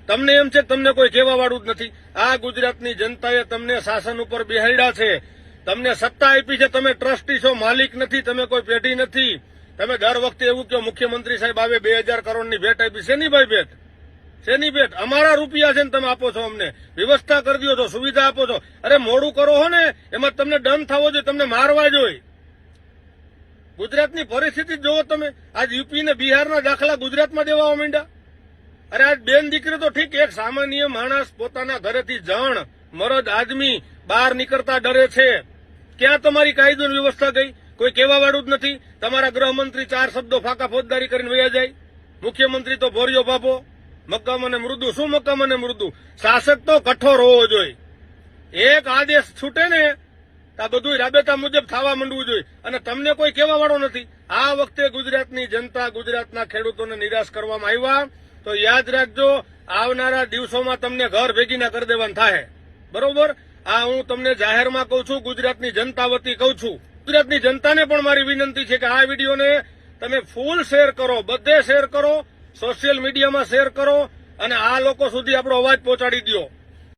તમને એમ છે કે તમને કોઈ કહેવા વાળું જ નથી. આ ગુજરાતની જનતાએ તમને શાસન ઉપર બેહાડ્યા છે, તમને સત્તા આપી છે, તમે ટ્રસ્ટી છો, માલિક નથી, તમે કોઈ પેઢી નથી. તમે દર વખતે એવું કહો મુખ્યમંત્રી સાહેબ આવે 2000 કરોડની ભેટ આપી. શેની ભાઈ ભેટ? શેની ભેટ? અમારા રૂપિયા છે ને તમે આપો છો, અમને વ્યવસ્થા કરી દો છો, સુવિધા આપો છો. અરે મોડું કરો હો ને એમાં તમને દંડ થવો જોઈએ, તમને મારવા જોઈએ. ગુજરાતની પરિસ્થિતિ જોવો તમે. આજ યુપી ને બિહારના દાખલા ગુજરાતમાં દેવા માંડ્યા. અરે આજ બેન દીકરી તો ઠીક, એક સામાન્ય માણસ પોતાના ઘરેથી જણ મરદ આદમી બહાર નીકળતા ડરે છે. ક્યાં તમારી કાયદોની વ્યવસ્થા ગઈ? કોઈ કહેવા વાળું જ નથી. તમારા ગૃહમંત્રી 4 શબ્દો ફાંકા ફોજદારી કરીને વયા જાય. મુખ્યમંત્રી તો ભોરિયો બાપો. મક્કમ અને મૃદુ. શું મક્કમ અને મૃદુ? શાસક તો કઠોર હોવો જોઈએ. એક આદેશ છૂટે ને આ બધું રાબેતા મુજબ થવા માંડવું જોઈએ. અને તમને કોઈ કહેવા વાળો નથી. આ વખતે ગુજરાતની જનતા, ગુજરાતના ખેડૂતોને નિરાશ કરવામાં આવ્યા તો યાદ રાખજો, આવનારા દિવસોમાં તમને ઘર ભેગીના કરી દેવાનું થાય. બરોબર? આ હું તમને જાહેરમાં કહું છું, ગુજરાતની જનતા વતી કહું છું. ગુજરાતની જનતાને પણ મારી વિનંતી છે કે આ વિડીયોને તમે ફૂલ શેર કરો, બધે શેર કરો, સોશિયલ મીડિયામાં શેર કરો અને આ લોકો સુધી આપણો અવાજ પહોંચાડી દો.